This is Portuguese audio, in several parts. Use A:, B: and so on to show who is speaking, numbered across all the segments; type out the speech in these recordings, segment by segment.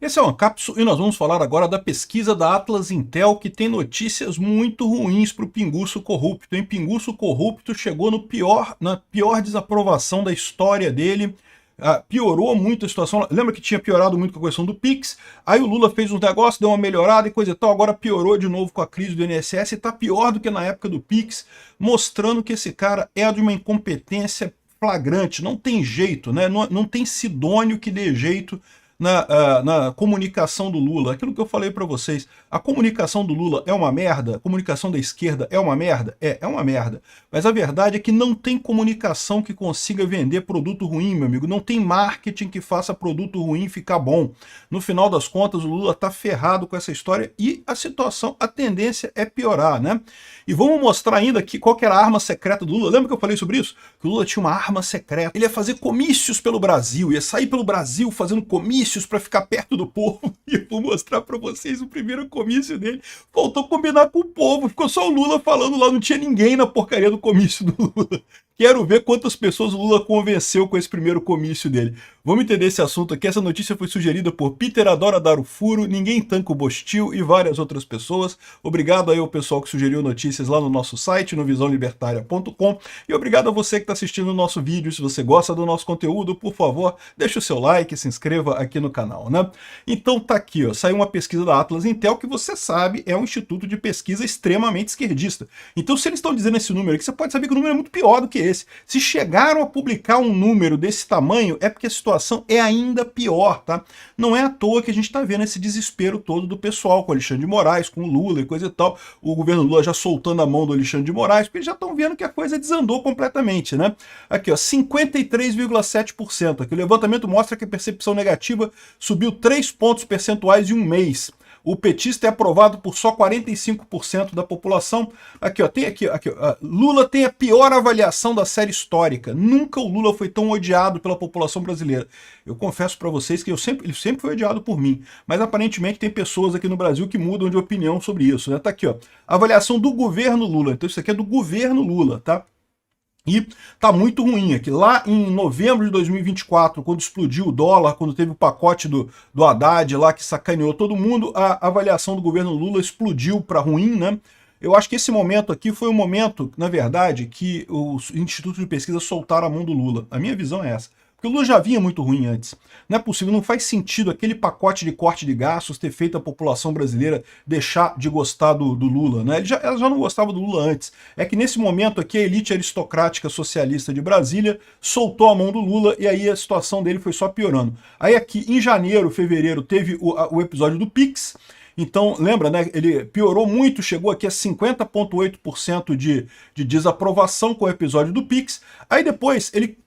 A: Esse é o Ancapsu e nós vamos falar agora da pesquisa da Atlas Intel, que tem notícias muito ruins para o Pinguço Corrupto. O Pinguço Corrupto chegou na pior desaprovação da história dele. Piorou muito a situação. Lembra que tinha piorado muito com a questão do Pix? Aí o Lula fez uns negócios, deu uma melhorada e coisa e tal. Agora piorou de novo com a crise do INSS e está pior do que na época do Pix, mostrando que esse cara é de uma incompetência flagrante. Não tem jeito, né? Não tem Sidônio que dê jeito na comunicação do Lula. Aquilo que eu falei para vocês, a comunicação do Lula é uma merda, a comunicação da esquerda é uma merda? É uma merda. Mas a verdade é que não tem comunicação que consiga vender produto ruim, meu amigo. Não tem marketing que faça produto ruim ficar bom. No final das contas, o Lula tá ferrado com essa história e a situação, a tendência é piorar, né? E vamos mostrar ainda aqui qual que era a arma secreta do Lula. Lembra que eu falei sobre isso? Que o Lula tinha uma arma secreta. Ele ia fazer comícios pelo Brasil, ia sair pelo Brasil fazendo comícios para ficar perto do povo. E eu vou mostrar para vocês o primeiro comício dele. Faltou combinar com o povo, ficou só o Lula falando lá, não tinha ninguém na porcaria do comício do Lula. Quero ver quantas pessoas o Lula convenceu com esse primeiro comício dele. Vamos entender esse assunto aqui. Essa notícia foi sugerida por Peter Adora Dar o Furo, Ninguém Tanca o Bostil e várias outras pessoas. Obrigado aí ao pessoal que sugeriu notícias lá no nosso site, no visãolibertaria.com. E obrigado a você que está assistindo o nosso vídeo. Se você gosta do nosso conteúdo, por favor, deixe o seu like, se inscreva aqui no canal, né? Então tá aqui, ó, saiu uma pesquisa da Atlas Intel, que você sabe é um instituto de pesquisa extremamente esquerdista. Então se eles estão dizendo esse número aqui, você pode saber que o número é muito pior do que esse. Se chegaram a publicar um número desse tamanho, é porque a situação é ainda pior, tá? Não é à toa que a gente está vendo esse desespero todo do pessoal com o Alexandre de Moraes, com o Lula e coisa e tal. O governo Lula já soltando a mão do Alexandre de Moraes, porque eles já estão vendo que a coisa desandou completamente, né? Aqui, ó, 53,7%. Aqui o levantamento mostra que a percepção negativa subiu 3 pontos percentuais em um mês. O petista é aprovado por só 45% da população. Aqui, ó, Lula tem a pior avaliação da série histórica. Nunca o Lula foi tão odiado pela população brasileira. Eu confesso para vocês que ele sempre foi odiado por mim. Mas aparentemente tem pessoas aqui no Brasil que mudam de opinião sobre isso, né? Tá aqui, ó. Avaliação do governo Lula. Então isso aqui é do governo Lula, tá? E tá muito ruim aqui. Lá em novembro de 2024, quando explodiu o dólar, quando teve o pacote do Haddad lá que sacaneou todo mundo, a avaliação do governo Lula explodiu para ruim, né? Eu acho que esse momento aqui foi um momento, na verdade, que os institutos de pesquisa soltaram a mão do Lula. A minha visão é essa. Porque o Lula já vinha muito ruim antes. Não é possível, não faz sentido aquele pacote de corte de gastos ter feito a população brasileira deixar de gostar do Lula, né? Ela já não gostava do Lula antes. É que nesse momento aqui a elite aristocrática socialista de Brasília soltou a mão do Lula e aí a situação dele foi só piorando. Aí aqui em janeiro, fevereiro, teve o episódio do Pix. Então, lembra, né? Ele piorou muito, chegou aqui a 50,8% de desaprovação com o episódio do Pix. Aí depois ele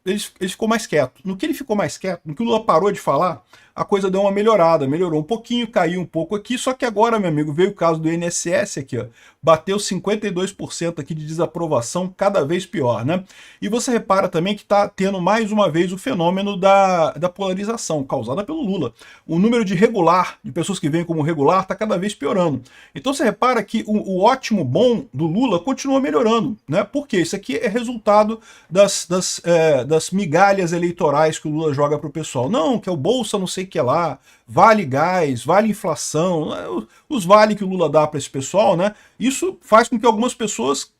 A: ficou mais quieto. No que ele ficou mais quieto, no que o Lula parou de falar, a coisa deu uma melhorada, melhorou um pouquinho, caiu um pouco aqui, só que agora, meu amigo, veio o caso do INSS aqui, ó, bateu 52% aqui de desaprovação, cada vez pior, né? E você repara também que está tendo mais uma vez o fenômeno da polarização, causada pelo Lula. O número de regular, de pessoas que vêm como regular, está cada vez piorando. Então você repara que o ótimo bom do Lula continua melhorando, né? Por quê? Isso aqui é resultado das migalhas eleitorais que o Lula joga para o pessoal. Não, que é o Bolsa não sei o que lá, vale gás, vale inflação, os vale que o Lula dá para esse pessoal, né? Isso faz com que algumas pessoas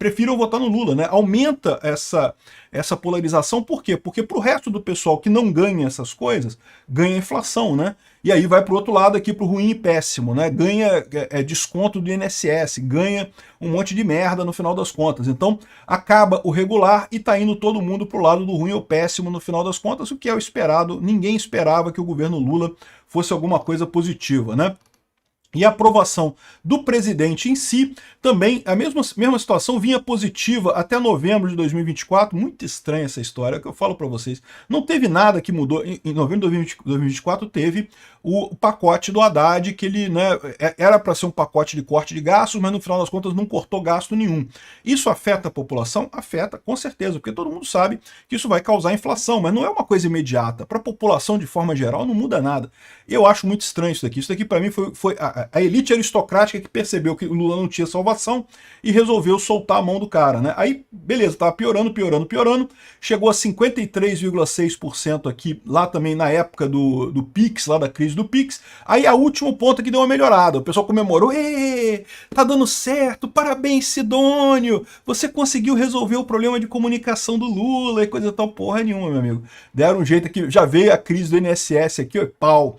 A: prefiram votar no Lula, né? Aumenta essa polarização, por quê? Porque para o resto do pessoal que não ganha essas coisas, ganha inflação, né? E aí vai para o outro lado aqui para o ruim e péssimo, né? Ganha desconto do INSS, ganha um monte de merda no final das contas. Então acaba o regular e tá indo todo mundo pro lado do ruim ou péssimo no final das contas, o que é o esperado. Ninguém esperava que o governo Lula fosse alguma coisa positiva, né? E a aprovação do presidente em si, também a mesma situação vinha positiva até novembro de 2024. Muito estranha essa história, que eu falo para vocês. Não teve nada que mudou. Em novembro de 2024 teve o pacote do Haddad, que ele, né, era para ser um pacote de corte de gastos, mas no final das contas não cortou gasto nenhum. Isso afeta a população? Afeta, com certeza, porque todo mundo sabe que isso vai causar inflação, mas não é uma coisa imediata. Para a população, de forma geral, não muda nada. Eu acho muito estranho isso daqui. Isso daqui, para mim, foi a elite aristocrática que percebeu que o Lula não tinha salvação e resolveu soltar a mão do cara, né? Aí, beleza, tava piorando, chegou a 53,6% aqui, lá também na época do Pix, lá da crise do Pix. Aí a último ponto que deu uma melhorada, o pessoal comemorou, tá dando certo, parabéns Sidônio, você conseguiu resolver o problema de comunicação do Lula e coisa tal, porra nenhuma, meu amigo. Deram um jeito aqui, já veio a crise do INSS aqui, ó, pau.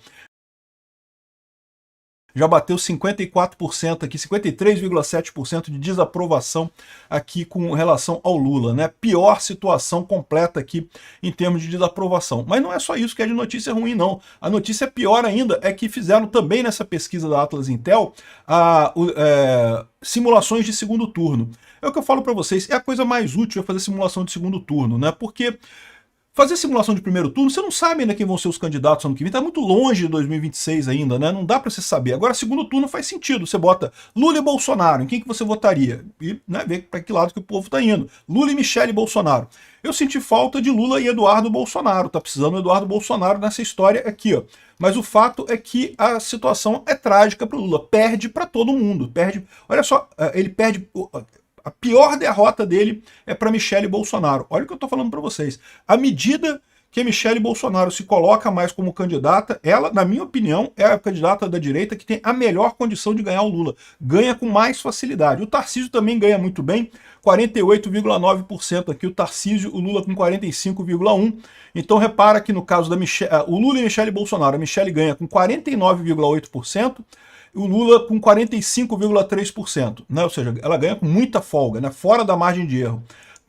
A: Já bateu 54% aqui, 53,7% de desaprovação aqui com relação ao Lula, né? Pior situação completa aqui em termos de desaprovação. Mas não é só isso que é de notícia ruim, não. A notícia pior ainda é que fizeram também nessa pesquisa da Atlas Intel simulações de segundo turno. É o que eu falo para vocês, é a coisa mais útil é fazer simulação de segundo turno, né? Porque fazer simulação de primeiro turno, você não sabe ainda quem vão ser os candidatos ano que vem, tá muito longe de 2026 ainda, né? Não dá para você saber. Agora, segundo turno faz sentido. Você bota Lula e Bolsonaro, em quem que você votaria? E ver para que lado que o povo tá indo. Lula e Michele Bolsonaro. Eu senti falta de Lula e Eduardo Bolsonaro. Tá precisando do Eduardo Bolsonaro nessa história aqui, ó. Mas o fato é que a situação é trágica para o Lula. Perde para todo mundo. Perde. Olha só, ele perde. A pior derrota dele é para Michele Bolsonaro. Olha o que eu estou falando para vocês. À medida que a Michele Bolsonaro se coloca mais como candidata, ela, na minha opinião, é a candidata da direita que tem a melhor condição de ganhar o Lula. Ganha com mais facilidade. O Tarcísio também ganha muito bem, 48,9% aqui o Tarcísio, o Lula com 45,1%. Então repara que no caso da o Lula e Michele Bolsonaro, a Michele ganha com 49,8%, o Lula com 45,3%, né? Ou seja, ela ganha com muita folga, né? Fora da margem de erro.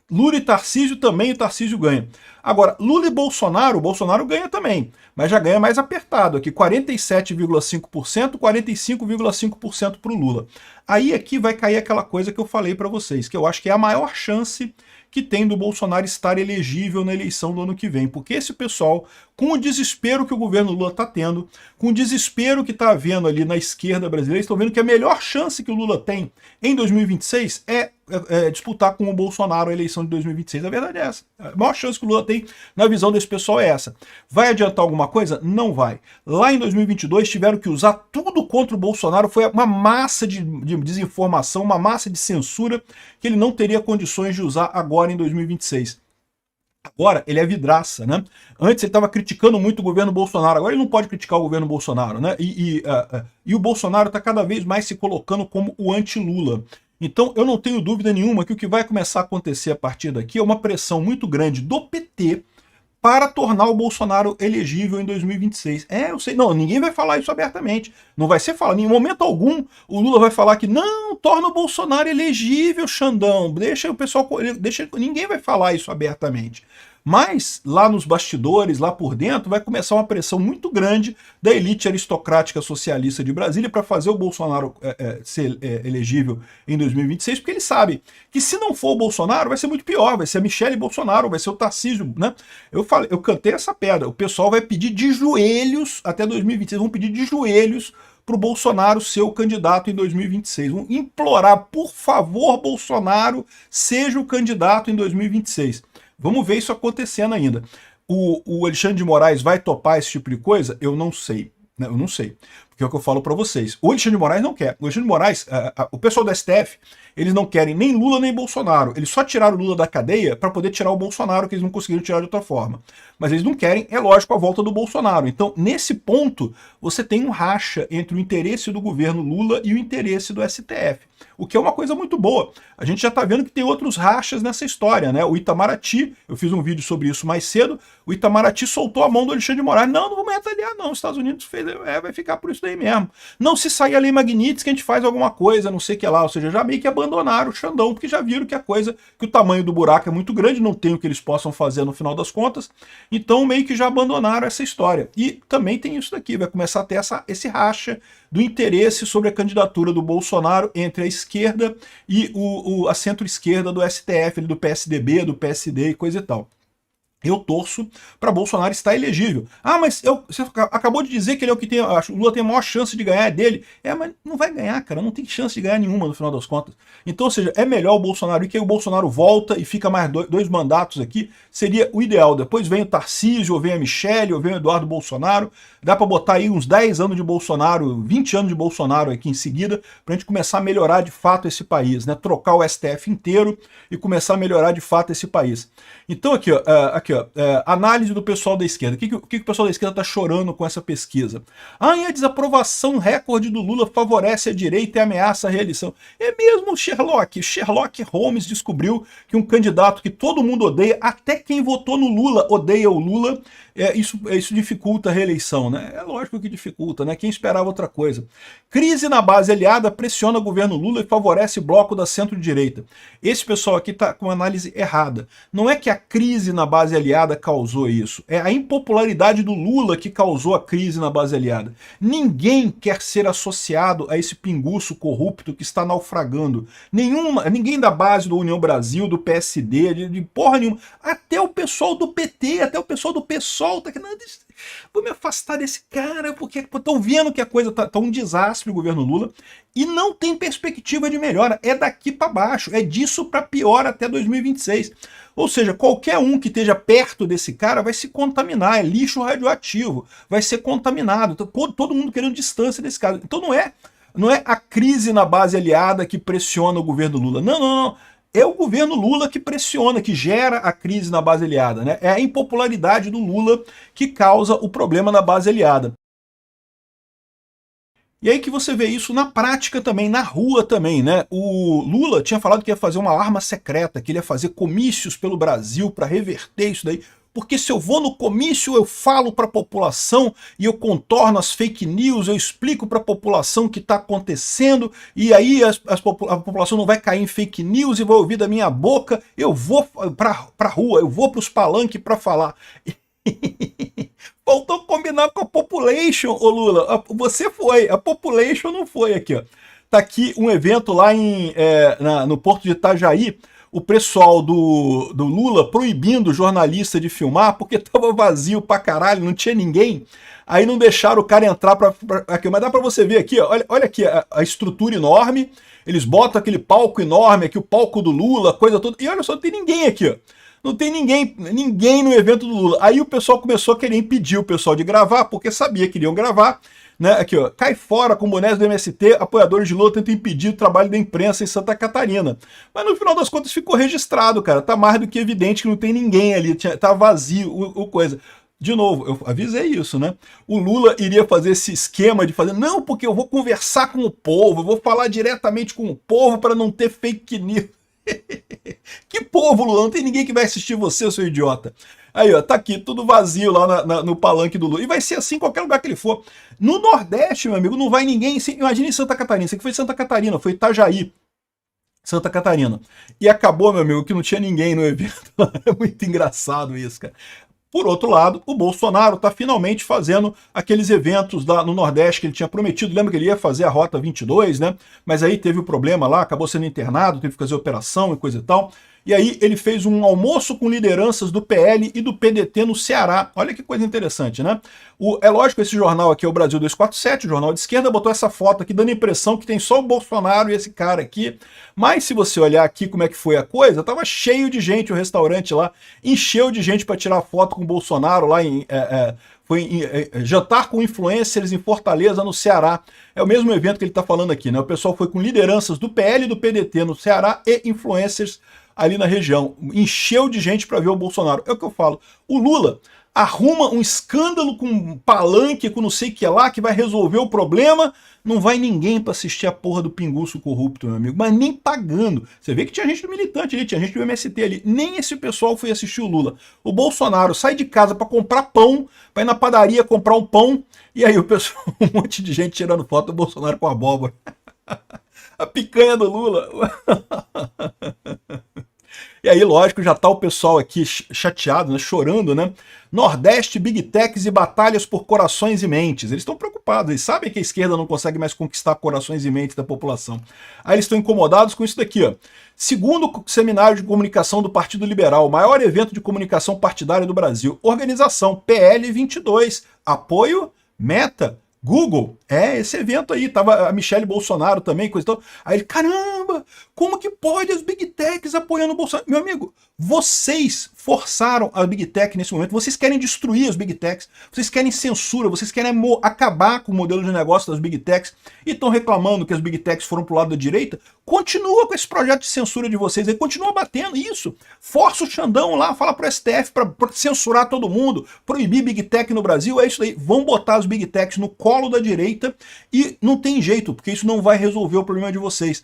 A: Lula e Tarcísio também, o Tarcísio ganha. Agora, Lula e Bolsonaro, o Bolsonaro ganha também, mas já ganha mais apertado aqui, 47,5%, 45,5% para o Lula. Aí aqui vai cair aquela coisa que eu falei para vocês, que eu acho que é a maior chance que tem do Bolsonaro estar elegível na eleição do ano que vem, porque esse pessoal, com o desespero que o governo Lula está tendo, com o desespero que está havendo ali na esquerda brasileira, estão vendo que a melhor chance que o Lula tem em 2026 é disputar com o Bolsonaro a eleição de 2026. A verdade é essa. A maior chance que o Lula tem na visão desse pessoal é essa. Vai adiantar alguma coisa? Não vai. Lá em 2022 tiveram que usar tudo contra o Bolsonaro, foi uma massa de desinformação, uma massa de censura que ele não teria condições de usar agora em 2026. Agora ele é vidraça, né? Antes ele estava criticando muito o governo Bolsonaro, agora ele não pode criticar o governo Bolsonaro, né? E o Bolsonaro está cada vez mais se colocando como o anti-Lula. Então eu não tenho dúvida nenhuma que o que vai começar a acontecer a partir daqui é uma pressão muito grande do PT para tornar o Bolsonaro elegível em 2026. Eu sei, não, ninguém vai falar isso abertamente. Não vai ser falado, em momento algum o Lula vai falar que não, torna o Bolsonaro elegível, Xandão, deixa o pessoal, ninguém vai falar isso abertamente. Mas lá nos bastidores, lá por dentro, vai começar uma pressão muito grande da elite aristocrática socialista de Brasília para fazer o Bolsonaro ser elegível em 2026, porque eles sabem que se não for o Bolsonaro vai ser muito pior, vai ser a Michele Bolsonaro, vai ser o Tarcísio, né? Eu cantei essa pedra, o pessoal vai pedir de joelhos até 2026, vão pedir de joelhos para o Bolsonaro ser o candidato em 2026. Vão implorar, por favor, Bolsonaro, seja o candidato em 2026. Vamos ver isso acontecendo ainda. O Alexandre de Moraes vai topar esse tipo de coisa? Eu não sei. Né? Eu não sei. Porque é o que eu falo para vocês. O Alexandre de Moraes não quer. O Alexandre de Moraes, o pessoal do STF, eles não querem nem Lula nem Bolsonaro. Eles só tiraram o Lula da cadeia para poder tirar o Bolsonaro, que eles não conseguiram tirar de outra forma. Mas eles não querem, é lógico, a volta do Bolsonaro. Então, nesse ponto, você tem um racha entre o interesse do governo Lula e o interesse do STF. O que é uma coisa muito boa. A gente já está vendo que tem outros rachas nessa história, né? O Itamaraty, eu fiz um vídeo sobre isso mais cedo, o Itamaraty soltou a mão do Alexandre de Moraes. Não vamos retaliar, não. Os Estados Unidos vai ficar por isso daí mesmo. Não, se sair a lei Magnitsky, que a gente faz alguma coisa, não sei o que lá. Ou seja, já meio que abandonaram o Xandão, porque já viram que que o tamanho do buraco é muito grande, não tem o que eles possam fazer no final das contas. Então, meio que já abandonaram essa história. E também tem isso daqui, vai começar a ter esse racha do interesse sobre a candidatura do Bolsonaro entre a esquerda e a centro-esquerda do STF, do PSDB, do PSD e coisa e tal. Eu torço para Bolsonaro estar elegível. Ah, mas você acabou de dizer que ele é o que tem, o Lula tem a maior chance de ganhar dele. Mas não vai ganhar, cara, não tem chance de ganhar nenhuma no final das contas. Então, ou seja, é melhor o Bolsonaro ir, que aí o Bolsonaro volta e fica mais dois mandatos aqui, seria o ideal. Depois vem o Tarcísio, ou vem a Michele, ou vem o Eduardo Bolsonaro. Dá para botar aí uns 10 anos de Bolsonaro, 20 anos de Bolsonaro aqui em seguida, para a gente começar a melhorar de fato esse país, né? Trocar o STF inteiro e começar a melhorar de fato esse país. Então aqui, ó, análise do pessoal da esquerda. O que o pessoal da esquerda está chorando com essa pesquisa? E a desaprovação recorde do Lula favorece a direita e ameaça a reeleição. É mesmo, Sherlock Holmes descobriu que um candidato que todo mundo odeia, até quem votou no Lula odeia o Lula, isso dificulta a reeleição, né? É lógico que dificulta, né? Quem esperava outra coisa. Crise na base aliada pressiona o governo Lula e favorece bloco da centro-direita. Esse pessoal aqui está com uma análise errada. Não é que a crise na base aliada causou isso. É a impopularidade do Lula que causou a crise na base aliada. Ninguém quer ser associado a esse pinguço corrupto que está naufragando. Ninguém da base do União Brasil, do PSD, de porra nenhuma. Até o pessoal do PT, até o pessoal do PSOL tá aqui. Vou me afastar desse cara, porque estão vendo que a coisa tá um desastre o governo Lula e não tem perspectiva de melhora. É daqui para baixo, é disso para pior até 2026. Ou seja, qualquer um que esteja perto desse cara vai se contaminar, é lixo radioativo, vai ser contaminado. Todo mundo querendo distância desse cara. Então não é a crise na base aliada que pressiona o governo Lula. Não. É o governo Lula que pressiona, que gera a crise na base aliada, né? É a impopularidade do Lula que causa o problema na base aliada. E aí que você vê isso na prática também, na rua também, né? O Lula tinha falado que ia fazer uma arma secreta, que ele ia fazer comícios pelo Brasil para reverter isso daí. Porque se eu vou no comício, eu falo para a população e eu contorno as fake news, eu explico para a população o que está acontecendo, e aí a população não vai cair em fake news e vai ouvir da minha boca, eu vou para a rua, eu vou para os palanques para falar. Faltou combinar com a population, ô Lula. Você foi, a population não foi aqui, ó. Tá aqui um evento lá no Porto de Itajaí, o pessoal do Lula proibindo o jornalista de filmar porque tava vazio pra caralho, não tinha ninguém. Aí não deixaram o cara entrar aqui. Mas dá pra você ver aqui, ó, olha aqui a estrutura enorme. Eles botam aquele palco enorme aqui, o palco do Lula, coisa toda. E olha só, não tem ninguém aqui, ó. Não tem ninguém no evento do Lula. Aí o pessoal começou a querer impedir o pessoal de gravar, porque sabia que iriam gravar. Né? Aqui, ó, cai fora com bonés do MST, apoiadores de Lula tentam impedir o trabalho da imprensa em Santa Catarina. Mas no final das contas ficou registrado, cara. Tá mais do que evidente que não tem ninguém ali, tá vazio o coisa. De novo, eu avisei isso, né? O Lula iria fazer esse esquema de fazer, não, porque eu vou conversar com o povo, eu vou falar diretamente com o povo para não ter fake news. Que povo, Lula? Não tem ninguém que vai assistir você, seu idiota. Aí, ó, tá aqui, tudo vazio lá no palanque do Lula. E vai ser assim em qualquer lugar que ele for. No Nordeste, meu amigo, não vai ninguém. Imagina em Santa Catarina. Isso aqui foi Santa Catarina, foi Itajaí, Santa Catarina. E acabou, meu amigo, que não tinha ninguém no evento. É muito engraçado isso, cara. Por outro lado, o Bolsonaro está finalmente fazendo aqueles eventos lá no Nordeste que ele tinha prometido. Lembra que ele ia fazer a Rota 22, né? Mas aí teve o problema lá, acabou sendo internado, teve que fazer operação e coisa e tal. E aí ele fez um almoço com lideranças do PL e do PDT no Ceará. Olha que coisa interessante, né? É lógico, esse jornal aqui é o Brasil 247, o jornal de esquerda, botou essa foto aqui dando a impressão que tem só o Bolsonaro e esse cara aqui. Mas se você olhar aqui como é que foi a coisa, tava cheio de gente, o restaurante lá encheu de gente para tirar foto com o Bolsonaro lá jantar com influencers em Fortaleza, no Ceará. É o mesmo evento que ele está falando aqui, né? O pessoal foi com lideranças do PL e do PDT no Ceará e influencers ali na região. Encheu de gente para ver o Bolsonaro. É o que eu falo. O Lula arruma um escândalo com um palanque, com não sei o que lá, que vai resolver o problema. Não vai ninguém para assistir a porra do pinguço corrupto, meu amigo. Mas nem pagando. Você vê que tinha gente do militante ali, tinha gente do MST ali. Nem esse pessoal foi assistir o Lula. O Bolsonaro sai de casa para comprar pão, para ir na padaria comprar um pão, e aí o pessoal, um monte de gente tirando foto do Bolsonaro com abóbora. A picanha do Lula. E aí, lógico, já tá o pessoal aqui chateado, né, chorando, né? Nordeste, Big Techs e batalhas por corações e mentes. Eles estão preocupados, eles sabem que a esquerda não consegue mais conquistar corações e mentes da população. Aí eles estão incomodados com isso daqui, ó. Segundo seminário de comunicação do Partido Liberal, maior evento de comunicação partidária do Brasil. Organização PL 22. Apoio Meta. Google, esse evento aí, tava a Michelle Bolsonaro também, coisa e tal. Aí ele, caramba, como que pode as Big Techs apoiando o Bolsonaro? Meu amigo, vocês forçaram a Big Tech nesse momento, vocês querem destruir as Big Techs, vocês querem censura, vocês querem acabar com o modelo de negócio das Big Techs e estão reclamando que as Big Techs foram pro lado da direita. Continua com esse projeto de censura de vocês aí, continua batendo isso. Força o Xandão lá, fala pro STF para censurar todo mundo, proibir Big Tech no Brasil, é isso aí. Vão botar as Big Techs no colo da direita e não tem jeito, porque isso não vai resolver o problema de vocês.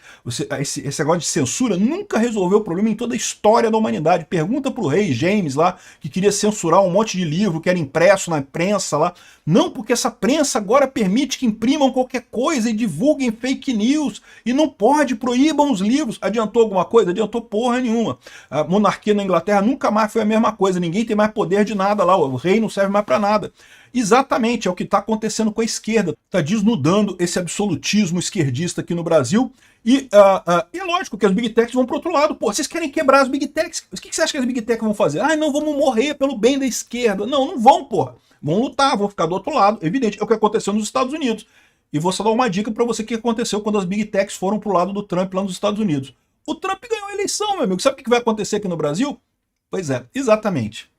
A: Esse negócio de censura nunca resolveu o problema em toda a história da humanidade. Pergunta pro rei James lá, que queria censurar um monte de livro que era impresso na prensa lá. Não, porque essa prensa agora permite que imprimam qualquer coisa e divulguem fake news, e não pode, proíbam os livros. Adiantou alguma coisa? Adiantou porra nenhuma. A monarquia na Inglaterra nunca mais foi a mesma coisa, ninguém tem mais poder de nada lá, o rei não serve mais para nada. Exatamente, é o que está acontecendo com a esquerda, está desnudando esse absolutismo esquerdista aqui no Brasil, e é lógico que as Big Techs vão para o outro lado. Pô, vocês querem quebrar as Big Techs? O que você acha que as Big Techs vão fazer? Ah, não, vamos morrer pelo bem da esquerda. Não, não vão, porra. Vão lutar, vão ficar do outro lado. Evidente, é o que aconteceu nos Estados Unidos. E vou só dar uma dica para você o que aconteceu quando as Big Techs foram pro lado do Trump lá nos Estados Unidos. O Trump ganhou a eleição, meu amigo. Sabe o que vai acontecer aqui no Brasil? Pois é, exatamente.